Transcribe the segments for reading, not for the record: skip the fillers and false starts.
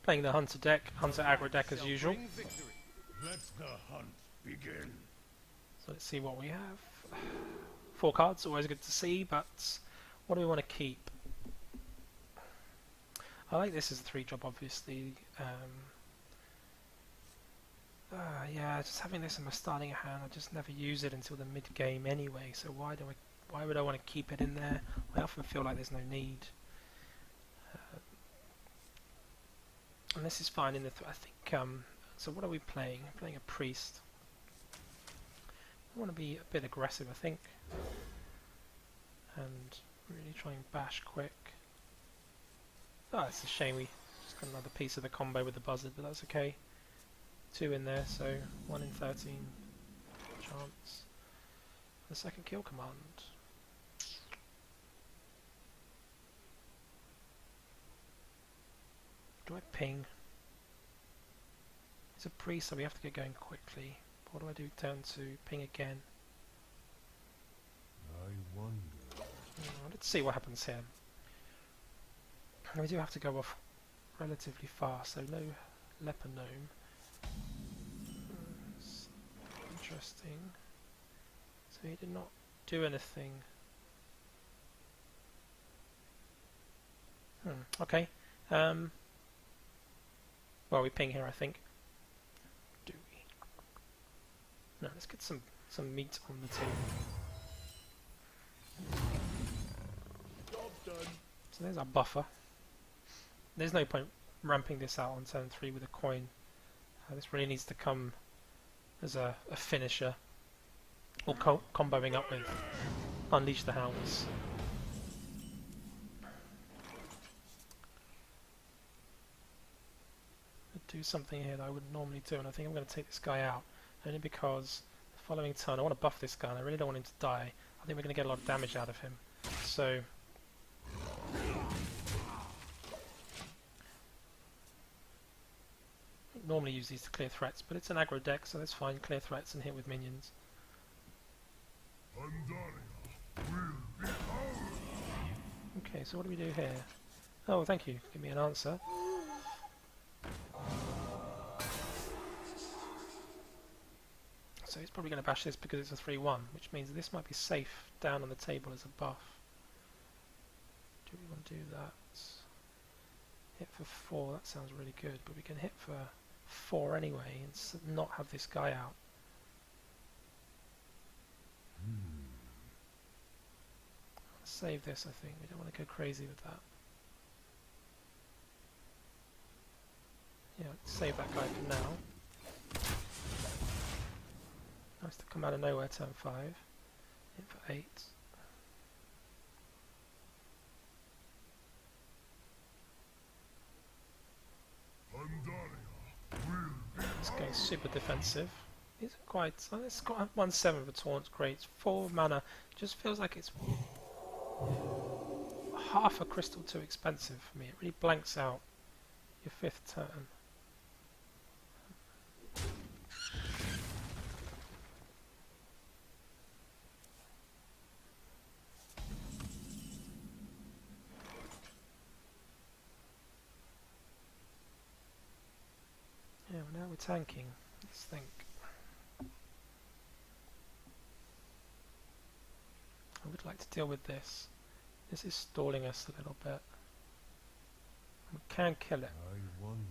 Playing the hunter deck, hunter aggro deck as usual. Let the hunt begin. So let's see what we have. 4 cards, always good to see, but what do we want to keep? I like this as a 3-drop, obviously. Yeah, just having this in my starting hand, I just never use it until the mid-game anyway, so why would I want to keep it in there? I often feel like there's no need. And this is fine in the... I think... so what are we playing? I'm playing a priest. I want to be a bit aggressive, I think. And really try and bash quick. Oh, it's a shame we just got another piece of the combo with the buzzard, but that's okay. 2 in there, so 1 in 13 chance. The second kill command. Do I ping? It's a priest, so we have to get going quickly. What do I do? Turn to ping again. I wonder. Let's see what happens here. We do have to go off relatively fast, so no leper gnome. Interesting. So he did not do anything. Okay. Well, we ping here, I think. Do we? No, let's get some meat on the table. So there's our buffer. There's no point ramping this out on turn 3 with a coin. This really needs to come as a finisher, or comboing up with Unleash the Hounds. Do something here that I wouldn't normally do, and I think I'm going to take this guy out, only because the following turn I want to buff this guy and I really don't want him to die. I think we're going to get a lot of damage out of him. So normally use these to clear threats, but it's an aggro deck, so that's fine. Clear threats and hit with minions. Okay, so what do we do here? Oh, thank you. Give me an answer. So he's probably going to bash this because it's a 3-1, which means this might be safe down on the table as a buff. Do we want to do that? Hit for 4, that sounds really good, but we can hit for 4 anyway and not have this guy out. Save this, I think. We don't want to go crazy with that. Yeah, save that guy for now. Nice to come out of nowhere, turn 5. Hit for 8. This guy's super defensive. He's quite... it's got 1/7 for taunt, great. 4 mana. Just feels like it's half a crystal too expensive for me. It really blanks out your 5th turn. Yeah, well, now we're tanking. Let's think. I would like to deal with this. This is stalling us a little bit. We can kill it. I wonder.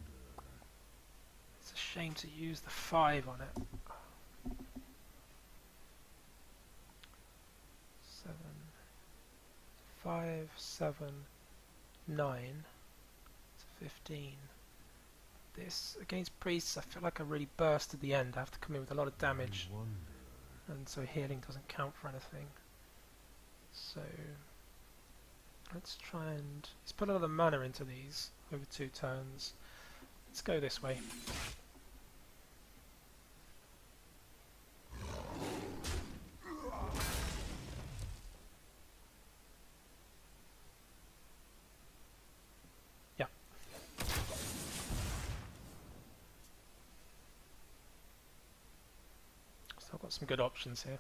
It's a shame to use the 5 on it. 7, 5, 7, 9 to 15. This against priests, I feel like I really burst at the end. I have to come in with a lot of damage, and so healing doesn't count for anything. So let's try and... He's put a lot of mana into these over 2 turns. Let's go this way. Yeah. So I've got some good options here.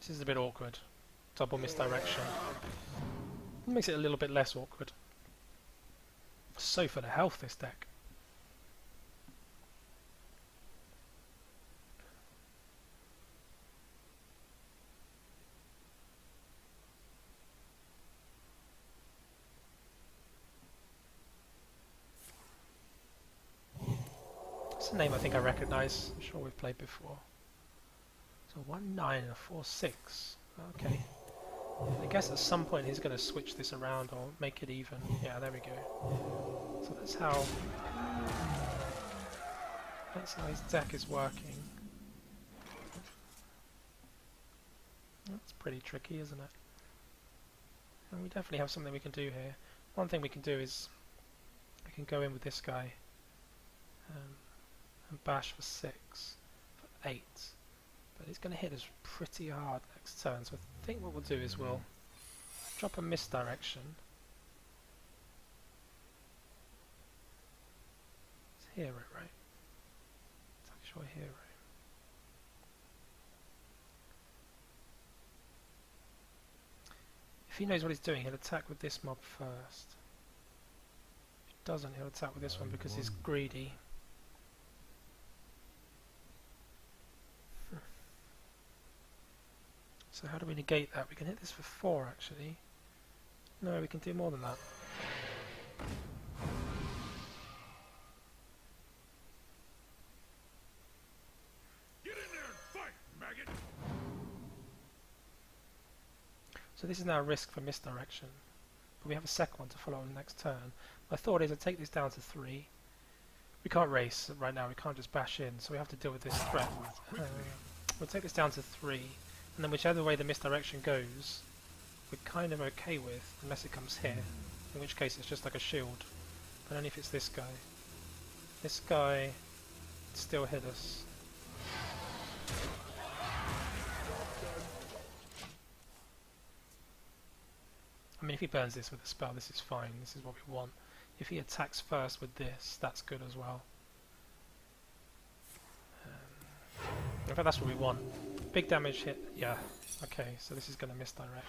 This is a bit awkward. Double misdirection. Makes it a little bit less awkward. So for the health, this deck. It's a name I think I recognise. I'm sure we've played before. So 1-9 and a 4-6. Okay. I guess at some point he's going to switch this around or make it even. Yeah, there we go. So that's how his deck is working. That's pretty tricky, isn't it? And we definitely have something we can do here. One thing we can do is we can go in with this guy and bash for 6, for 8. But he's going to hit us pretty hard next turn, so I think what we'll do is we'll drop a misdirection. It's hero, right? It's actually hero. If he knows what he's doing, he'll attack with this mob first. If he doesn't, he'll attack with this one because he's greedy. So how do we negate that? We can hit this for 4 actually. No, we can do more than that. Get in there and fight, maggot! So this is now a risk for misdirection. But we have a second one to follow on the next turn. My thought is I take this down to 3. We can't race right now, we can't just bash in, so we have to deal with this threat. We'll take this down to 3, and then whichever way the misdirection goes, we're kind of okay with, unless it comes here, in which case it's just like a shield. But only if it's this guy. This guy still hit us. I mean, if he burns this with a spell, this is fine, this is what we want. If he attacks first with this, that's good as well. In fact, that's what we want. Big damage hit, yeah. Okay, so this is going to misdirect.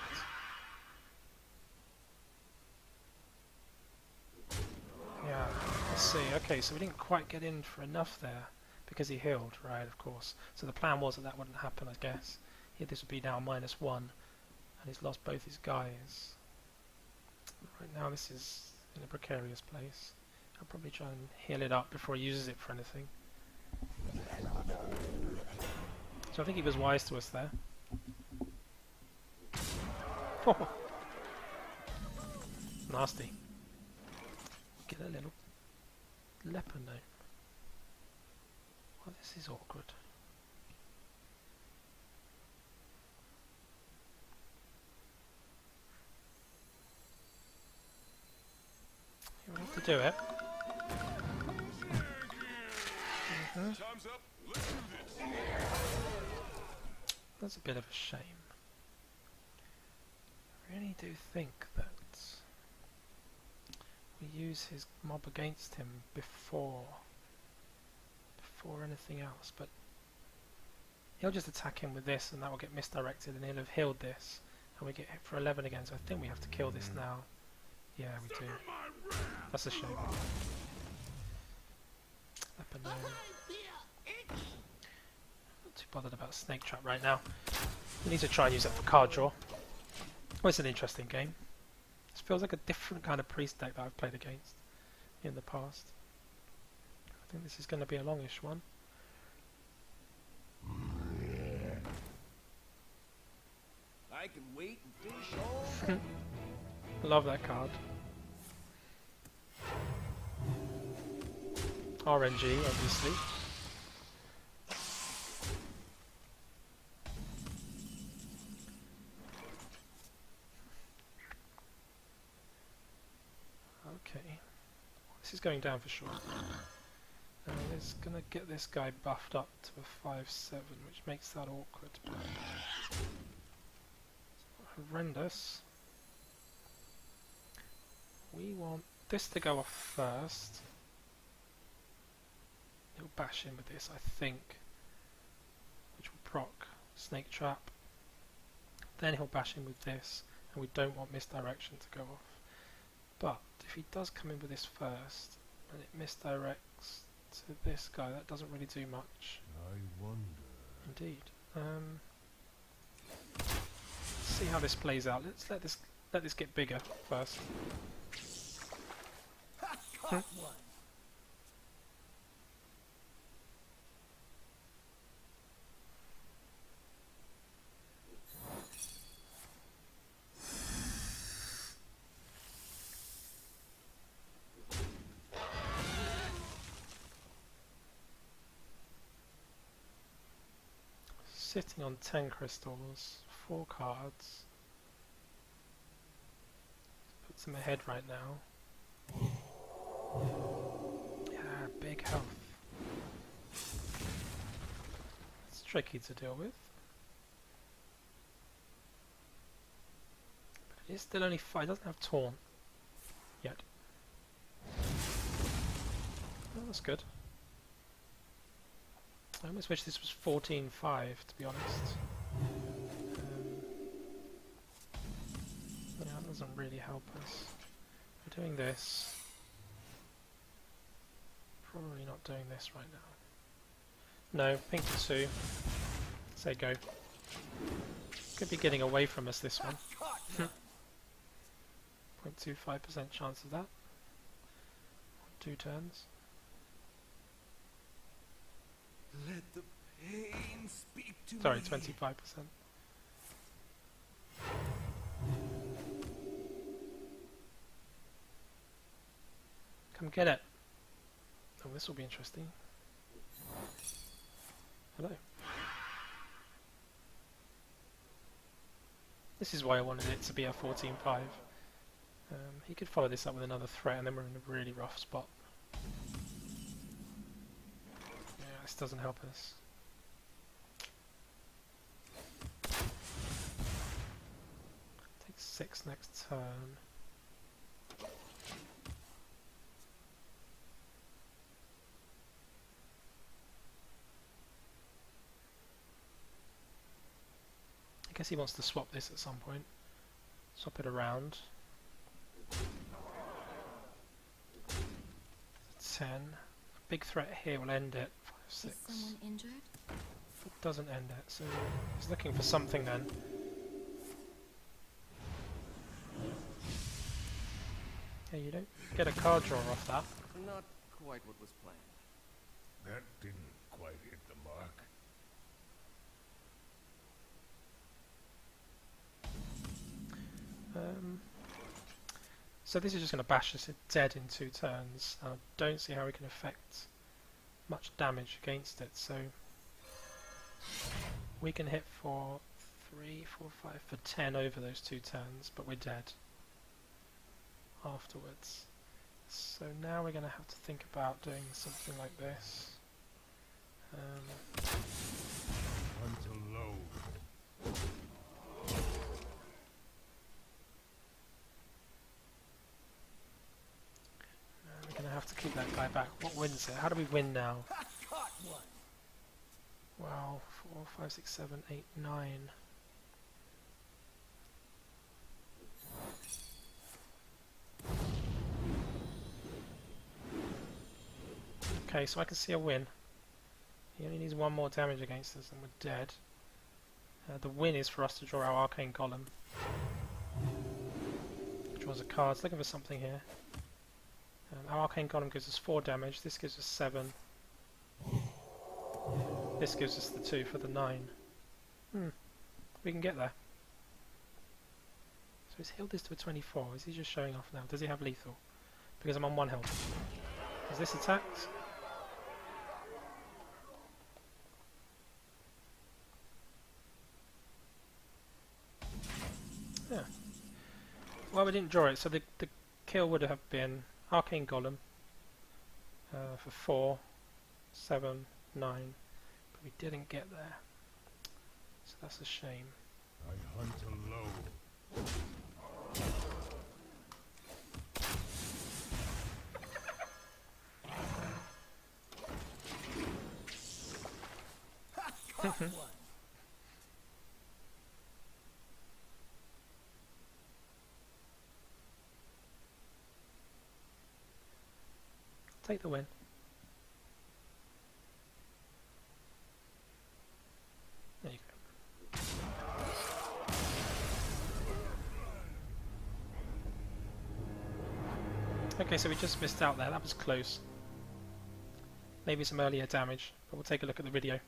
Yeah, let's see. Okay, so we didn't quite get in for enough there because he healed, right, of course. So the plan was that that wouldn't happen, I guess. Here this would be now -1, and he's lost both his guys. Right now this is in a precarious place. I'll probably try and heal it up before he uses it for anything. So I think he was wise to us there. Oh. Nasty. Get a little leper note. Well, this is awkward. You have to do it. Time's up. Let's do this. That's a bit of a shame. I really do think that we use his mob against him before anything else, but he'll just attack him with this and that will get misdirected and he'll have healed this and we get hit for 11 again, so I think we have to kill this now. Yeah, we do. That's a shame. Up and down. Not too bothered about Snake Trap right now. We need to try and use that for card draw. Oh, it's an interesting game. This feels like a different kind of priest deck that I've played against in the past. I think this is going to be a longish one. I can wait and fish all. Love that card. RNG, obviously. Okay. This is going down for sure. And it's going to get this guy buffed up to a 5-7, which makes that awkward. But it's not horrendous. We want this to go off first. He'll bash in with this, I think, which will proc Snake Trap. Then he'll bash in with this, and we don't want misdirection to go off. But if if he does come in with this first, and it misdirects to this guy, that doesn't really do much. I wonder. Indeed. See how this plays out. Let's let this get bigger first. Caught one. Sitting on 10 crystals, 4 cards. Puts him ahead right now. Yeah, big health. It's tricky to deal with. But it is still only 5, it doesn't have taunt yet. Oh, that's good. I almost wish this was 14-5, to be honest. Yeah, that doesn't really help us. We're doing this. Probably not doing this right now. No, pink to 2. Say go. Could be getting away from us this one. 0.25% chance of that. 2 turns. Let the pain speak to Sorry, me. 25%. Come get it. Oh, this will be interesting. Hello. This is why I wanted it to be a 14-5. He could follow this up with another threat and then we're in a really rough spot. Yeah, this doesn't help us. Take 6 next turn. I guess he wants to swap this at some point. Swap it around. 10. A big threat here will end it. 5, 6. Is someone injured? It doesn't end it, so he's looking for something then. Yeah, you don't get a card draw off that. Not quite what was planned. That didn't quite hit the mark. So this is just going to bash us dead in 2 turns. I don't see how we can affect much damage against it, so we can hit for 3, 4, 5, for 10 over those 2 turns, but we're dead afterwards. So now we're going to have to think about doing something like this. Until low. We're going to have to keep that guy back. What wins it? How do we win now? Caught one. Wow, 4, 5, 6, 7, 8, 9. Okay, so I can see a win. He only needs 1 more damage against us and we're dead. The win is for us to draw our Arcane Golem. Draws a card. It's looking for something here. Our Arcane Golem gives us 4 damage. This gives us 7. This gives us the 2 for the 9. We can get there. So he's healed this to a 24. Is he just showing off now? Does he have lethal? Because I'm on 1 health. Is this attacked? Yeah. Well, we didn't draw it, so the kill would have been Arcane Golem for 4, 7, 9, but we didn't get there. So that's a shame. I hunt low. Caught one. Take the win. There you go. Okay, so we just missed out there. That was close. Maybe some earlier damage, but we'll take a look at the video.